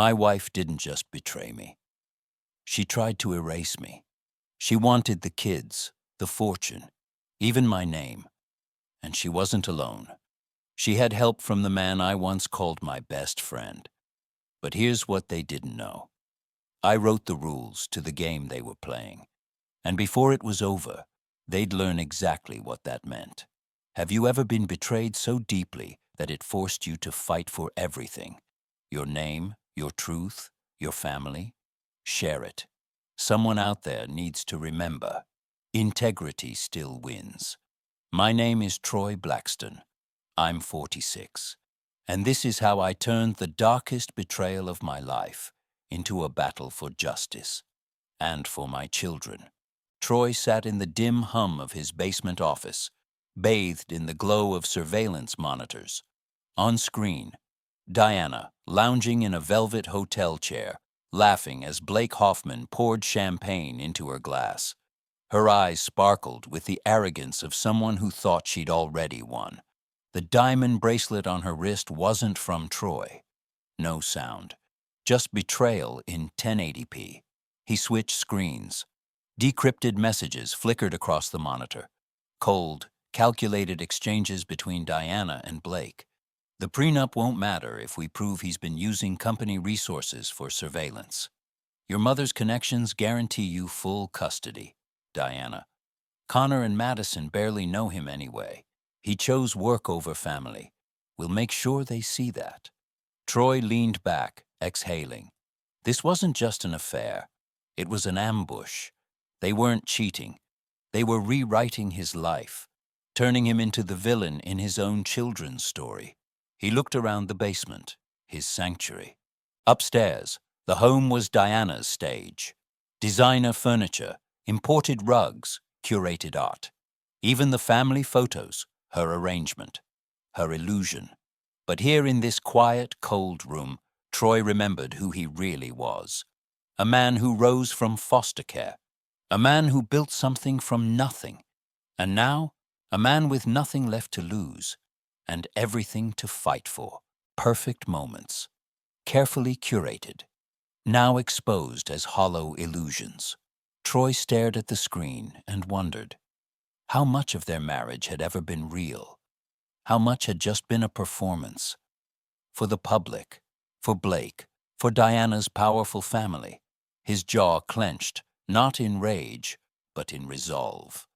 My wife didn't just betray me. She tried to erase me. She wanted the kids, the fortune, even my name. And she wasn't alone. She had help from the man I once called my best friend. But here's what they didn't know. I wrote the rules to the game they were playing. And before it was over, they'd learn exactly what that meant. Have you ever been betrayed so deeply that it forced you to fight for everything? Your name, your truth, your family? Share it. Someone out there needs to remember. Integrity still wins. My name is Troy Blackston. I'm 46. And this is how I turned the darkest betrayal of my life into a battle for justice. And for my children. Troy sat in the dim hum of his basement office, bathed in the glow of surveillance monitors. On screen, Diana, lounging in a velvet hotel chair, laughing as Blake Hoffman poured champagne into her glass. Her eyes sparkled with the arrogance of someone who thought she'd already won. The diamond bracelet on her wrist wasn't from Troy. No sound, just betrayal in 1080p. He switched screens. Decrypted messages flickered across the monitor. Cold, calculated exchanges between Diana and Blake. The prenup won't matter if we prove he's been using company resources for surveillance. Your mother's connections guarantee you full custody, Diana. Connor and Madison barely know him anyway. He chose work over family. We'll make sure they see that. Troy leaned back, exhaling. This wasn't just an affair. It was an ambush. They weren't cheating. They were rewriting his life, turning him into the villain in his own children's story. He looked around the basement, his sanctuary. Upstairs, the home was Diana's stage. Designer furniture, imported rugs, curated art. Even the family photos, her arrangement, her illusion. But here in this quiet, cold room, Troy remembered who he really was. A man who rose from foster care. A man who built something from nothing. And now, a man with nothing left to lose and everything to fight for. Perfect moments. Carefully curated. Now exposed as hollow illusions. Troy stared at the screen and wondered how much of their marriage had ever been real. How much had just been a performance. For the public, for Blake, for Diana's powerful family. His jaw clenched, not in rage, but in resolve.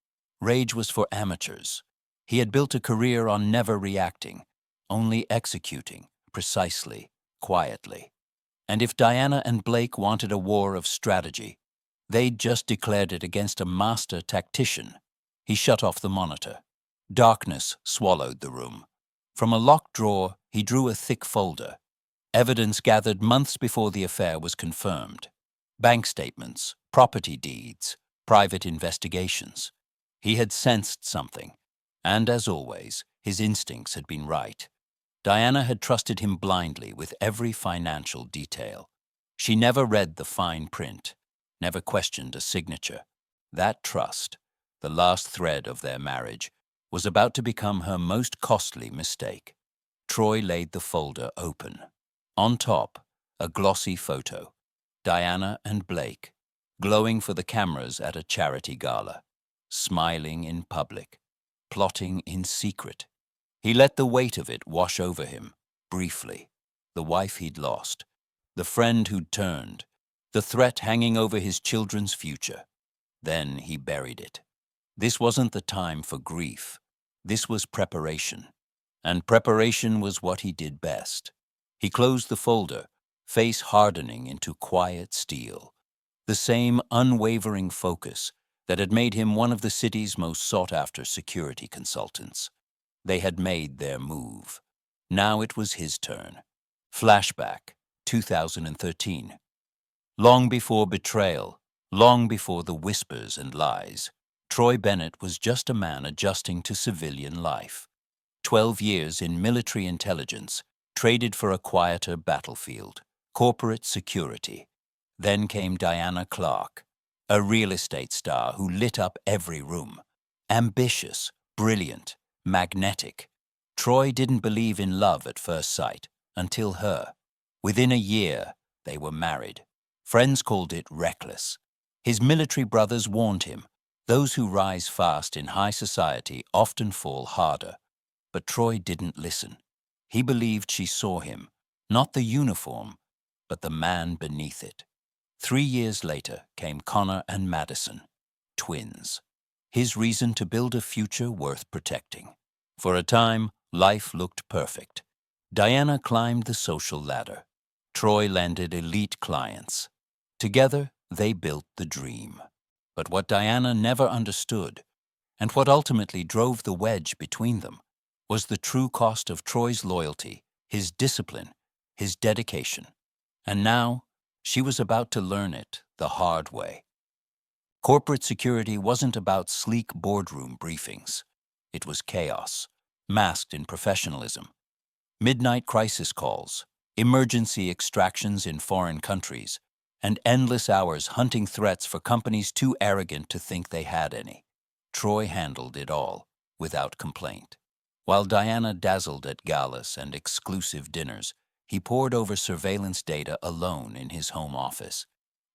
Rage was for amateurs. He had built a career on never reacting, only executing, precisely, quietly. And if Diana and Blake wanted a war of strategy, they'd just declared it against a master tactician. He shut off the monitor. Darkness swallowed the room. From a locked drawer, he drew a thick folder. Evidence gathered months before the affair was confirmed. Bank statements, property deeds, private investigations. He had sensed something, and as always, his instincts had been right. Diana had trusted him blindly with every financial detail. She never read the fine print, never questioned a signature. That trust, the last thread of their marriage, was about to become her most costly mistake. Troy laid the folder open. On top, a glossy photo. Diana and Blake, glowing for the cameras at a charity gala, smiling in public, plotting in secret. He let the weight of it wash over him, briefly. The wife he'd lost, the friend who'd turned, the threat hanging over his children's future. Then he buried it. This wasn't the time for grief. This was preparation. And preparation was what he did best. He closed the folder, face hardening into quiet steel. The same unwavering focus that had made him one of the city's most sought-after security consultants. They had made their move. Now it was his turn. Flashback, 2013. Long before betrayal, long before the whispers and lies, Troy Bennett was just a man adjusting to civilian life. 12 years in military intelligence, traded for a quieter battlefield, corporate security. Then came Diana Clark, a real estate star who lit up every room. Ambitious, brilliant, magnetic. Troy didn't believe in love at first sight, until her. Within a year, They were married. Friends called it reckless. His military brothers warned him, those who rise fast in high society often fall harder. But Troy didn't listen. He believed she saw him, not the uniform, but the man beneath it. 3 years later came Connor and Madison, twins. His reason to build a future worth protecting. For a time, life looked perfect. Diana climbed the social ladder. Troy landed elite clients. Together, they built the dream. But what Diana never understood, and what ultimately drove the wedge between them, was the true cost of Troy's loyalty, his discipline, his dedication. And now, she was about to learn it the hard way. Corporate security wasn't about sleek boardroom briefings. It was chaos, masked in professionalism. Midnight crisis calls, emergency extractions in foreign countries, and endless hours hunting threats for companies too arrogant to think they had any. Troy handled it all, without complaint. While Diana dazzled at galas and exclusive dinners, he pored over surveillance data alone in his home office.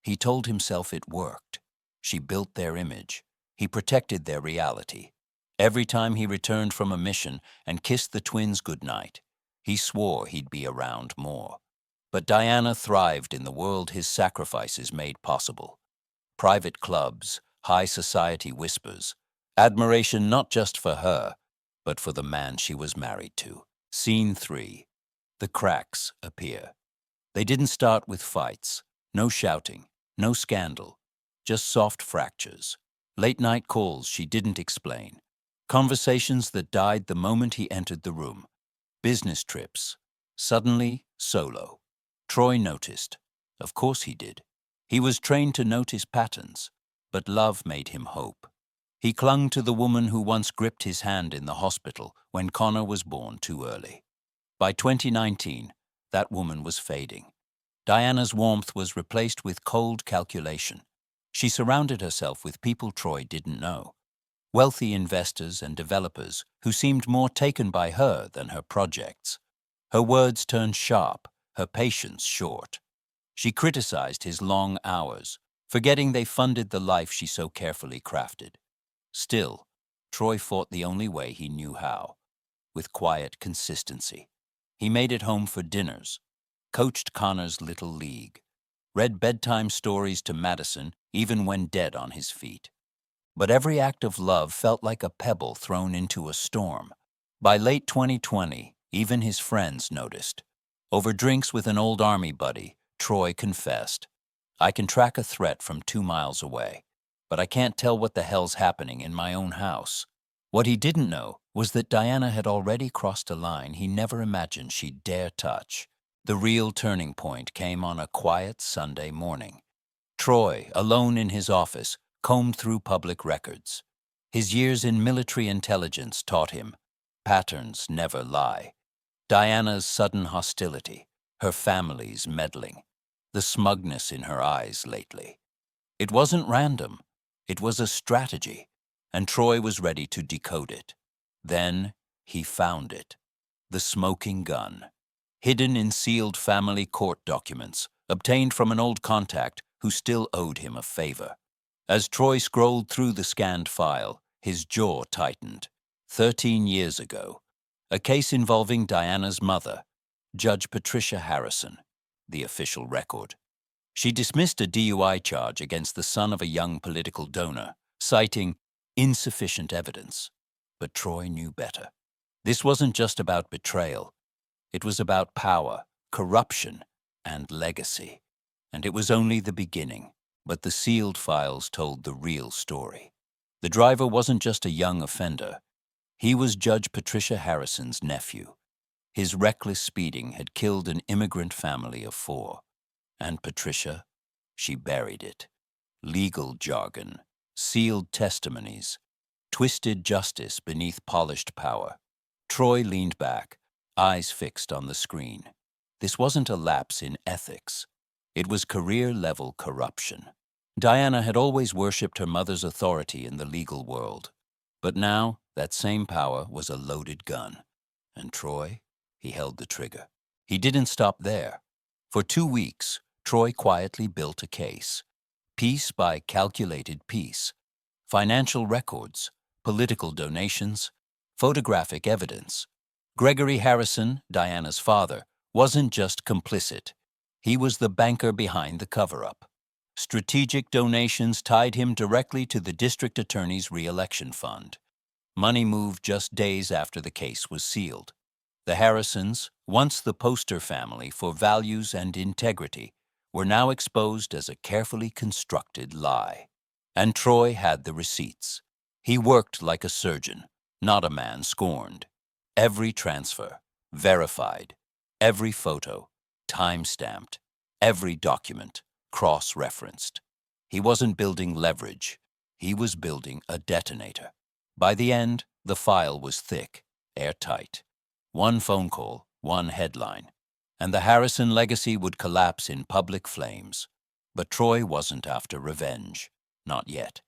He told himself it worked. She built their image. He protected their reality. Every time he returned from a mission and kissed the twins goodnight, he swore he'd be around more. But Diana thrived in the world his sacrifices made possible. Private clubs, high society whispers, admiration not just for her, but for the man she was married to. Scene 3. The cracks appear. They didn't start with fights. No shouting, no scandal, just soft fractures. Late-night calls she didn't explain. Conversations that died the moment he entered the room. Business trips. Suddenly, solo. Troy noticed. Of course he did. He was trained to notice patterns, but love made him hope. He clung to the woman who once gripped his hand in the hospital when Connor was born too early. By 2019, that woman was fading. Diana's warmth was replaced with cold calculation. She surrounded herself with people Troy didn't know. Wealthy investors and developers who seemed more taken by her than her projects. Her words turned sharp, her patience short. She criticized his long hours, forgetting they funded the life she so carefully crafted. Still, Troy fought the only way he knew how, with quiet consistency. He made it home for dinners, coached Connor's little league, read bedtime stories to Madison even when dead on his feet. But every act of love felt like a pebble thrown into a storm. By late 2020, even his friends noticed. Over drinks with an old army buddy, Troy confessed, "I can track a threat from 2 miles away, but I can't tell what the hell's happening in my own house." What he didn't know was that Diana had already crossed a line he never imagined she'd dare touch. The real turning point came on a quiet Sunday morning. Troy, alone in his office, combed through public records. His years in military intelligence taught him, patterns never lie. Diana's sudden hostility, her family's meddling, the smugness in her eyes lately. It wasn't random. It was a strategy, and Troy was ready to decode it. Then he found it. The smoking gun, hidden in sealed family court documents, obtained from an old contact who still owed him a favor. As Troy scrolled through the scanned file, his jaw tightened. 13 years ago, a case involving Diana's mother, Judge Patricia Harrison, the official record. She dismissed a DUI charge against the son of a young political donor, citing insufficient evidence. But Troy knew better. This wasn't just about betrayal. It was about power, corruption, and legacy. And it was only the beginning. But the sealed files told the real story. The driver wasn't just a young offender. He was Judge Patricia Harrison's nephew. His reckless speeding had killed an immigrant family of 4. And Patricia, she buried it. Legal jargon, sealed testimonies, twisted justice beneath polished power. Troy leaned back, eyes fixed on the screen. This wasn't a lapse in ethics. It was career-level corruption. Diana had always worshipped her mother's authority in the legal world. But now, that same power was a loaded gun. And Troy, he held the trigger. He didn't stop there. For 2 weeks, Troy quietly built a case, piece by calculated piece. Financial records, political donations, photographic evidence. Gregory Harrison, Diana's father, wasn't just complicit. He was the banker behind the cover-up. Strategic donations tied him directly to the district attorney's re-election fund. Money moved just days after the case was sealed. The Harrisons, once the poster family for values and integrity, were now exposed as a carefully constructed lie. And Troy had the receipts. He worked like a surgeon, not a man scorned. Every transfer, verified. Every photo, time-stamped. Every document, cross-referenced. He wasn't building leverage. He was building a detonator. By the end, the file was thick, airtight. One phone call, one headline, and the Harrison legacy would collapse in public flames. But Troy wasn't after revenge. Not yet.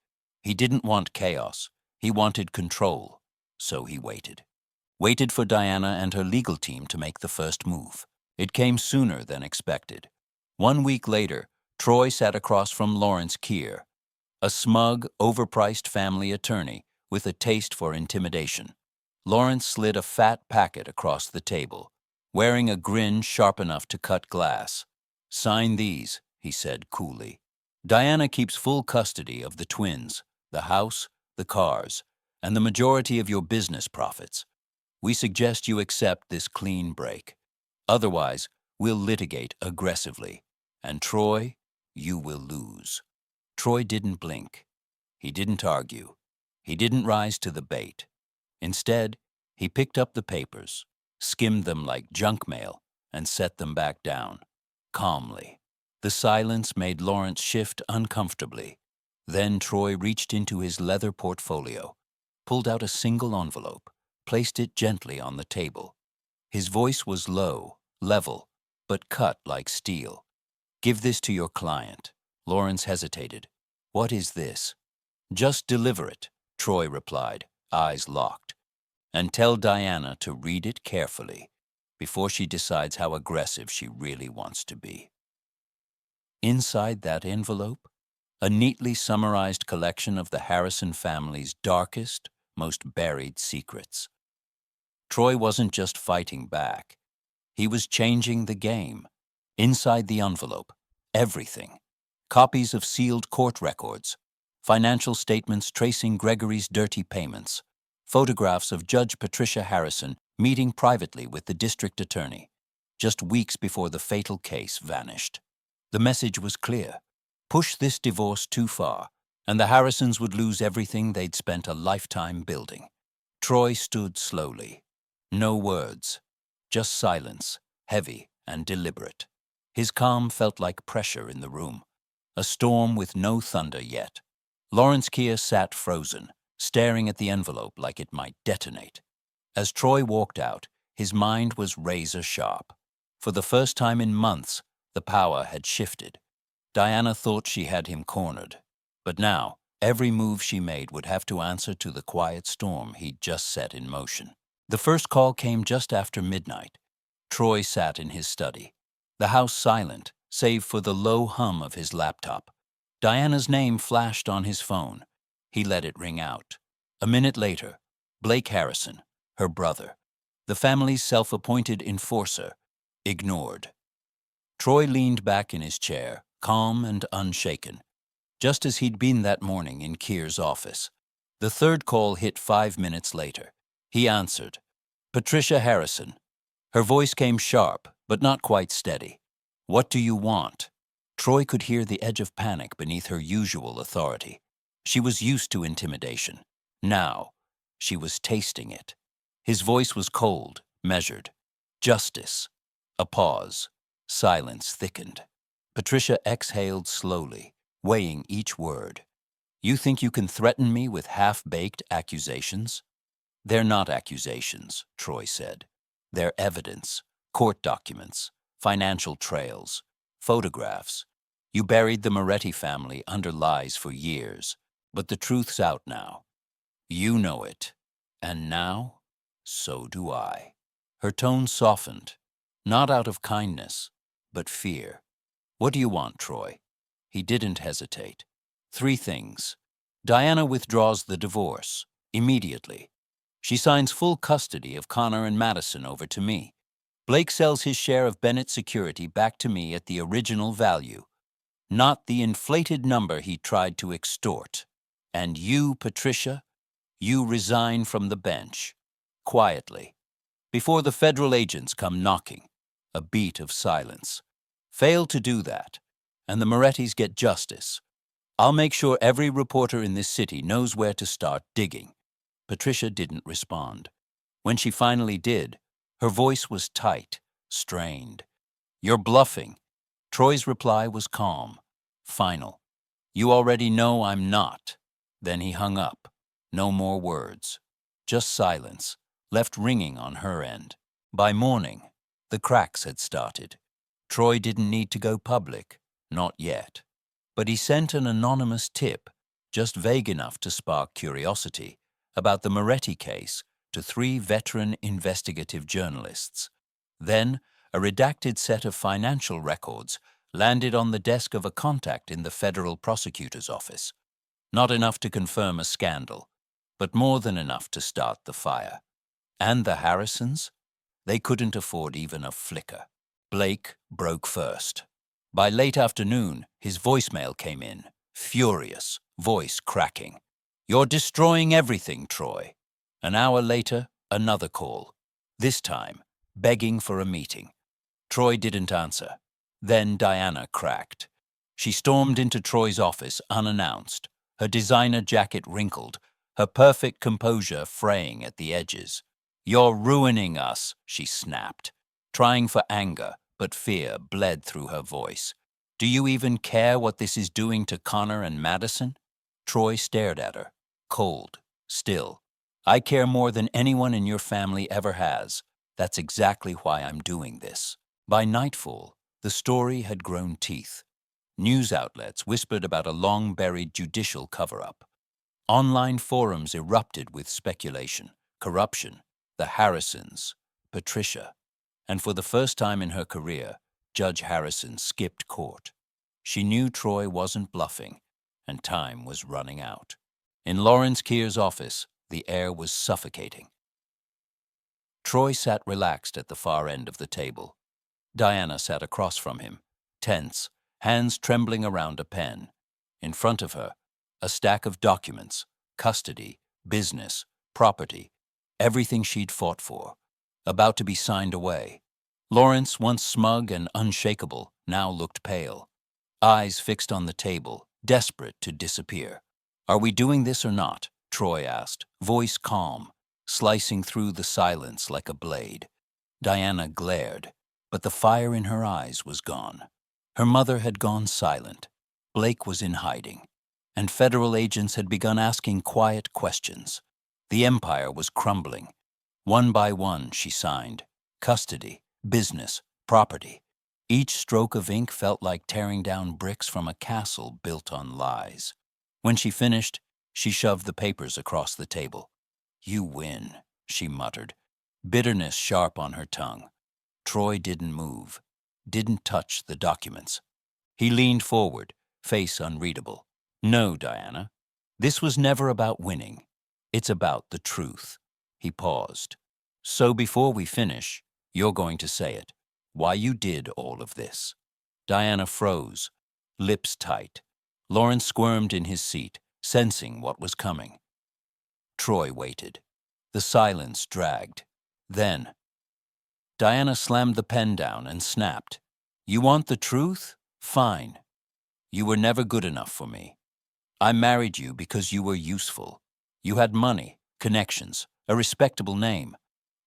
He didn't want chaos. He wanted control. So he waited. Waited for Diana and her legal team to make the first move. It came sooner than expected. 1 week later, Troy sat across from Lawrence Keir, a smug, overpriced family attorney with a taste for intimidation. Lawrence slid a fat packet across the table, wearing a grin sharp enough to cut glass. "Sign these," he said coolly. "Diana keeps full custody of the twins, the house, the cars, and the majority of your business profits. We suggest you accept this clean break. Otherwise, we'll litigate aggressively. And Troy, you will lose." Troy didn't blink. He didn't argue. He didn't rise to the bait. Instead, he picked up the papers, skimmed them like junk mail, and set them back down, calmly. The silence made Lawrence shift uncomfortably. Then Troy reached into his leather portfolio, pulled out a single envelope, placed it gently on the table. His voice was low, level, but cut like steel. "Give this to your client." Lawrence hesitated. "What is this?" "Just deliver it," Troy replied, eyes locked. "And tell Diana to read it carefully before she decides how aggressive she really wants to be." Inside that envelope, a neatly summarized collection of the Harrison family's darkest, most buried secrets. Troy wasn't just fighting back. He was changing the game. Inside the envelope, everything. Copies of sealed court records, financial statements tracing Gregory's dirty payments, photographs of Judge Patricia Harrison meeting privately with the district attorney, just weeks before the fatal case vanished. The message was clear. Push this divorce too far, and the Harrisons would lose everything they'd spent a lifetime building. Troy stood slowly. No words, just silence, heavy and deliberate. His calm felt like pressure in the room, a storm with no thunder yet. Lawrence Keir sat frozen, staring at the envelope like it might detonate. As Troy walked out, his mind was razor sharp. For the first time in months, the power had shifted. Diana thought she had him cornered. But now, every move she made would have to answer to the quiet storm he'd just set in motion. The first call came just after midnight. Troy sat in his study, the house silent, save for the low hum of his laptop. Diana's name flashed on his phone. He let it ring out. A minute later, Blake Harrison, her brother, the family's self-appointed enforcer, ignored. Troy leaned back in his chair, calm and unshaken, just as he'd been that morning in Keir's office. The third call hit 5 minutes later. He answered. "Patricia Harrison." Her voice came sharp, but not quite steady. "What do you want?" Troy could hear the edge of panic beneath her usual authority. She was used to intimidation. Now, she was tasting it. His voice was cold, measured. "Justice." A pause. Silence thickened. Patricia exhaled slowly, weighing each word. "You think you can threaten me with half-baked accusations?" "They're not accusations," Troy said. "They're evidence, court documents, financial trails, photographs. You buried the Moretti family under lies for years, but the truth's out now. You know it. And now, so do I." Her tone softened, not out of kindness, but fear. What do you want, Troy? He didn't hesitate. 3 things. Diana withdraws the divorce, immediately. She signs full custody of Connor and Madison over to me. Blake sells his share of Bennett's security back to me at the original value, not the inflated number he tried to extort. And you, Patricia, you resign from the bench, quietly, before the federal agents come knocking. A beat of silence. Fail to do that, and the Morettis get justice. I'll make sure every reporter in this city knows where to start digging. Patricia didn't respond. When she finally did, her voice was tight, strained. You're bluffing. Troy's reply was calm, final. You already know I'm not. Then he hung up. No more words. Just silence, left ringing on her end. By morning, the cracks had started. Troy didn't need to go public, not yet. But he sent an anonymous tip, just vague enough to spark curiosity, about the Moretti case to 3 veteran investigative journalists. Then, a redacted set of financial records landed on the desk of a contact in the federal prosecutor's office. Not enough to confirm a scandal, but more than enough to start the fire. And the Harrisons? They couldn't afford even a flicker. Blake broke first. By late afternoon, his voicemail came in, furious, voice cracking. You're destroying everything, Troy. An hour later, another call. This time, begging for a meeting. Troy didn't answer. Then Diana cracked. She stormed into Troy's office unannounced, her designer jacket wrinkled, her perfect composure fraying at the edges. You're ruining us, she snapped, trying for anger, but fear bled through her voice. Do you even care what this is doing to Connor and Madison? Troy stared at her, cold, still. I care more than anyone in your family ever has. That's exactly why I'm doing this. By nightfall, the story had grown teeth. News outlets whispered about a long-buried judicial cover-up. Online forums erupted with speculation, corruption, the Harrisons, Patricia. And for the first time in her career, Judge Harrison skipped court. She knew Troy wasn't bluffing, and time was running out. In Lawrence Keir's office, the air was suffocating. Troy sat relaxed at the far end of the table. Diana sat across from him, tense, hands trembling around a pen. In front of her, a stack of documents, custody, business, property, everything she'd fought for, about to be signed away. Lawrence, once smug and unshakable, now looked pale. Eyes fixed on the table, desperate to disappear. Are we doing this or not? Troy asked, voice calm, slicing through the silence like a blade. Diana glared, but the fire in her eyes was gone. Her mother had gone silent. Blake was in hiding, and federal agents had begun asking quiet questions. The empire was crumbling. One by one, she signed. Custody, business, property. Each stroke of ink felt like tearing down bricks from a castle built on lies. When she finished, she shoved the papers across the table. You win, she muttered, bitterness sharp on her tongue. Troy didn't move, didn't touch the documents. He leaned forward, face unreadable. No, Diana, this was never about winning. It's about the truth. He paused. So before we finish, you're going to say it. Why you did all of this. Diana froze, lips tight. Lawrence squirmed in his seat, sensing what was coming. Troy waited. The silence dragged. Then, Diana slammed the pen down and snapped. You want the truth? Fine. You were never good enough for me. I married you because you were useful. You had money, connections, a respectable name.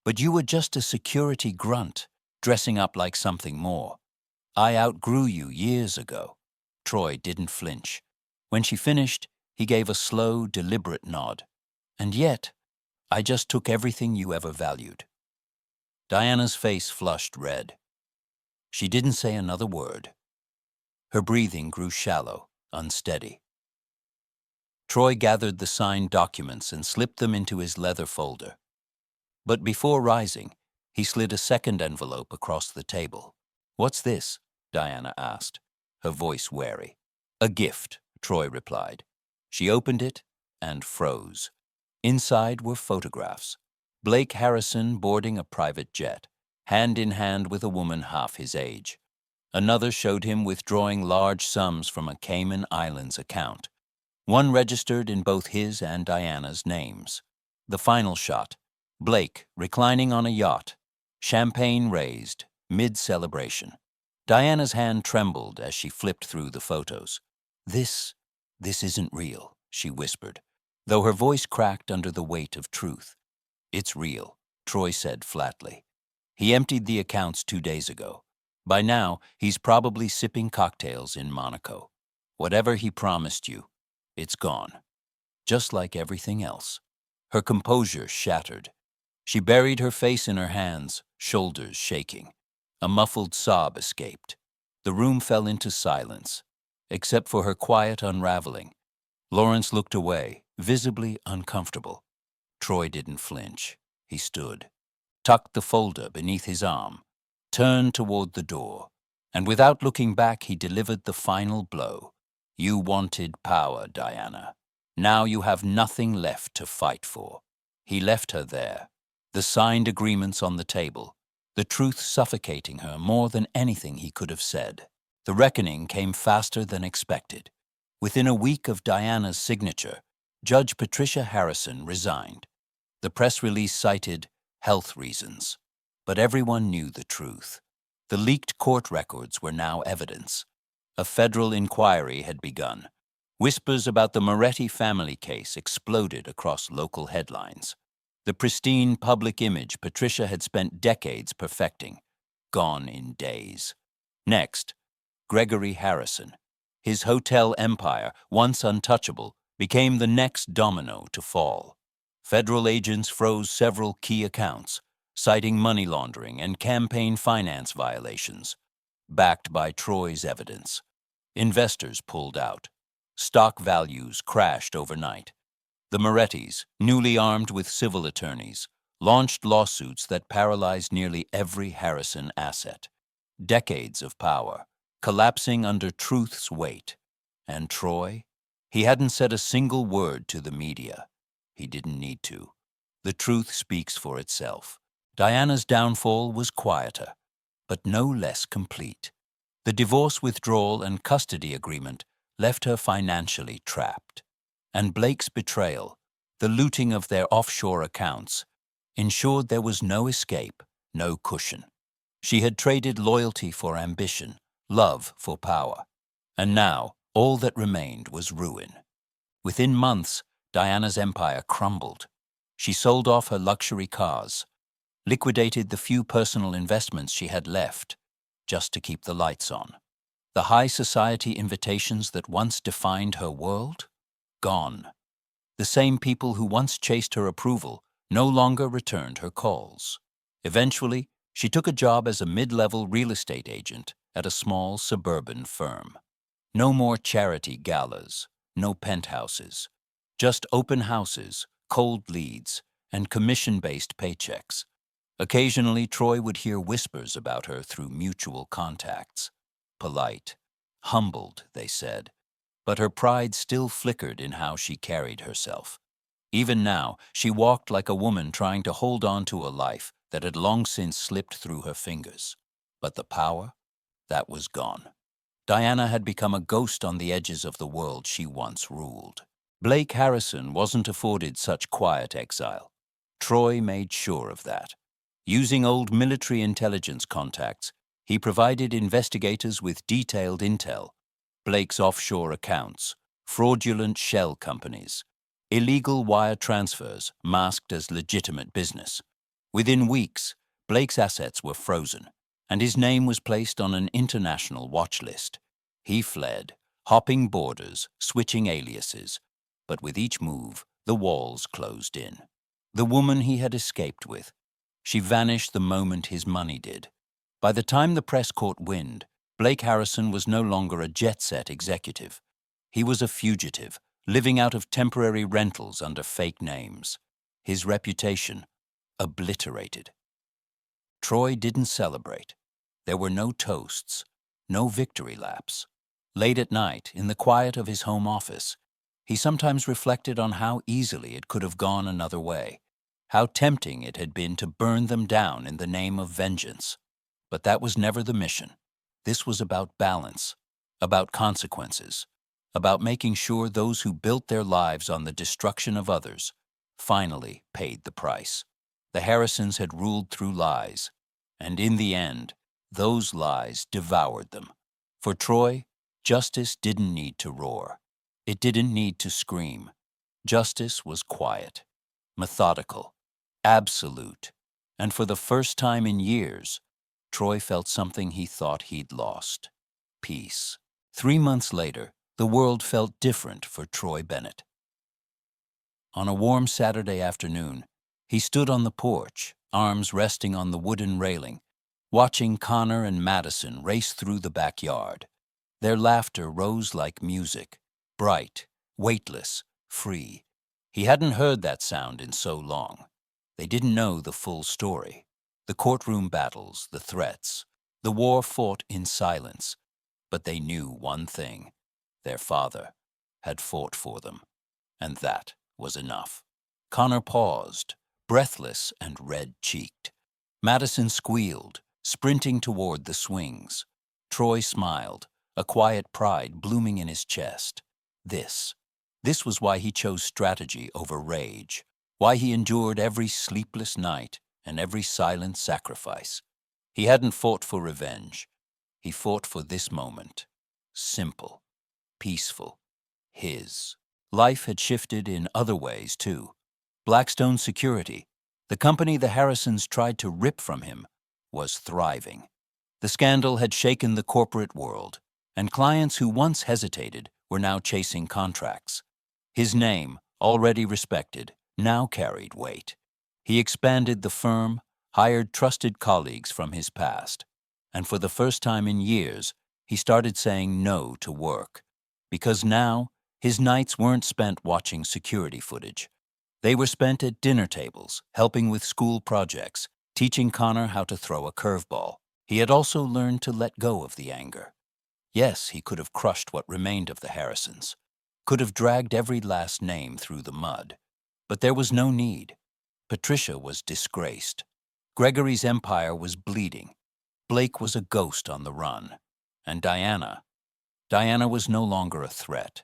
But you were just a security grunt, dressing up like something more. I outgrew you years ago. Troy didn't flinch. When she finished, he gave a slow, deliberate nod. And yet, I just took everything you ever valued. Diana's face flushed red. She didn't say another word. Her breathing grew shallow, unsteady. Troy gathered the signed documents and slipped them into his leather folder. But before rising, he slid a second envelope across the table. What's this? Diana asked. her voice wary. "A gift," Troy replied. She opened it and froze. Inside were photographs. Blake Harrison boarding a private jet, hand in hand with a woman half his age. Another showed him withdrawing large sums from a Cayman Islands account. One registered in both his and Diana's names. The final shot, Blake reclining on a yacht, champagne raised, mid-celebration. Diana's hand trembled as she flipped through the photos. This isn't real," she whispered, though her voice cracked under the weight of truth. "It's real," Troy said flatly. "He emptied the accounts 2 days ago. By now, he's probably sipping cocktails in Monaco. Whatever he promised you, it's gone. Just like everything else." Her composure shattered. She buried her face in her hands, shoulders shaking. A muffled sob escaped. The room fell into silence, except for her quiet unraveling. Lawrence looked away, visibly uncomfortable. Troy didn't flinch. He stood, tucked the folder beneath his arm, turned toward the door, and without looking back, he delivered the final blow. "You wanted power, Diana. Now you have nothing left to fight for." He left her there, the signed agreements on the table, the truth suffocating her more than anything he could have said. The reckoning came faster than expected. Within a week of Diana's signature, Judge Patricia Harrison resigned. The press release cited health reasons, but everyone knew the truth. The leaked court records were now evidence. A federal inquiry had begun. Whispers about the Moretti family case exploded across local headlines. The pristine public image Patricia had spent decades perfecting, gone in days. Next, Gregory Harrison. His hotel empire, once untouchable, became the next domino to fall. Federal agents froze several key accounts, citing money laundering and campaign finance violations. Backed by Troy's evidence, investors pulled out. Stock values crashed overnight. The Morettis, newly armed with civil attorneys, launched lawsuits that paralyzed nearly every Harrison asset. Decades of power, collapsing under truth's weight. And Troy? He hadn't said a single word to the media. He didn't need to. The truth speaks for itself. Diana's downfall was quieter, but no less complete. The divorce withdrawal and custody agreement left her financially trapped. And Blake's betrayal, the looting of their offshore accounts, ensured there was no escape, no cushion. She had traded loyalty for ambition, love for power. And now, all that remained was ruin. Within months, Diana's empire crumbled. She sold off her luxury cars, liquidated the few personal investments she had left, just to keep the lights on. The high society invitations that once defined her world? Gone. The same people who once chased her approval no longer returned her calls. Eventually, she took a job as a mid-level real estate agent at a small suburban firm. No more charity galas, no penthouses, just open houses, cold leads, and commission-based paychecks. Occasionally, Troy would hear whispers about her through mutual contacts. Polite, humbled, they said, but her pride still flickered in how she carried herself. Even now, she walked like a woman trying to hold on to a life that had long since slipped through her fingers. But the power? That was gone. Diana had become a ghost on the edges of the world she once ruled. Blake Harrison wasn't afforded such quiet exile. Troy made sure of that. Using old military intelligence contacts, he provided investigators with detailed intel. Blake's offshore accounts, fraudulent shell companies, illegal wire transfers masked as legitimate business. Within weeks, Blake's assets were frozen, and his name was placed on an international watch list. He fled, hopping borders, switching aliases, but with each move, the walls closed in. The woman he had escaped with, she vanished the moment his money did. By the time the press caught wind, Blake Harrison was no longer a jet-set executive. He was a fugitive, living out of temporary rentals under fake names. His reputation obliterated. Troy didn't celebrate. There were no toasts, no victory laps. Late at night, in the quiet of his home office, he sometimes reflected on how easily it could have gone another way, how tempting it had been to burn them down in the name of vengeance. But that was never the mission. This was about balance, about consequences, about making sure those who built their lives on the destruction of others finally paid the price. The Harrisons had ruled through lies, and in the end, those lies devoured them. For Troy, justice didn't need to roar. It didn't need to scream. Justice was quiet, methodical, absolute, and for the first time in years, Troy felt something he thought he'd lost: peace. 3 months later, the world felt different for Troy Bennett. On a warm Saturday afternoon, he stood on the porch, arms resting on the wooden railing, watching Connor and Madison race through the backyard. Their laughter rose like music, bright, weightless, free. He hadn't heard that sound in so long. They didn't know the full story. The courtroom battles, the threats, the war fought in silence. But they knew one thing: their father had fought for them, and that was enough. Connor paused, breathless and red-cheeked. Madison squealed, sprinting toward the swings. Troy smiled, a quiet pride blooming in his chest. This was why he chose strategy over rage, why he endured every sleepless night and every silent sacrifice. He hadn't fought for revenge. He fought for this moment. Simple, peaceful, his. Life had shifted in other ways, too. Blackstone Security, the company the Harrisons tried to rip from him, was thriving. The scandal had shaken the corporate world, and clients who once hesitated were now chasing contracts. His name, already respected, now carried weight. He expanded the firm, hired trusted colleagues from his past, and for the first time in years, he started saying no to work. Because now, his nights weren't spent watching security footage. They were spent at dinner tables, helping with school projects, teaching Connor how to throw a curveball. He had also learned to let go of the anger. Yes, he could have crushed what remained of the Harrisons, could have dragged every last name through the mud. But there was no need. Patricia was disgraced. Gregory's empire was bleeding. Blake was a ghost on the run. And Diana was no longer a threat.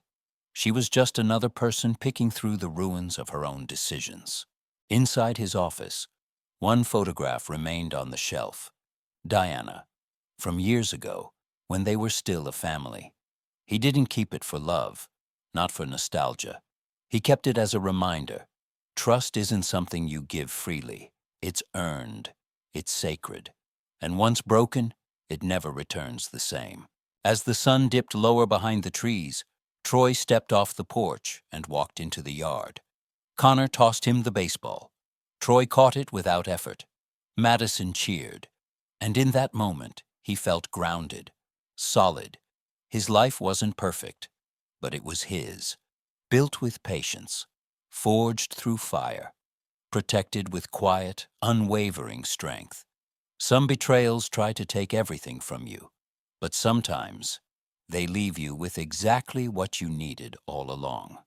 She was just another person picking through the ruins of her own decisions. Inside his office, one photograph remained on the shelf. Diana, from years ago, when they were still a family. He didn't keep it for love, not for nostalgia. He kept it as a reminder. Trust isn't something you give freely. It's earned. It's sacred. And once broken, it never returns the same. As the sun dipped lower behind the trees, Troy stepped off the porch and walked into the yard. Connor tossed him the baseball. Troy caught it without effort. Madison cheered. And in that moment, he felt grounded, solid. His life wasn't perfect, but it was his. Built with patience, forged through fire, protected with quiet, unwavering strength. Some betrayals try to take everything from you, but sometimes they leave you with exactly what you needed all along.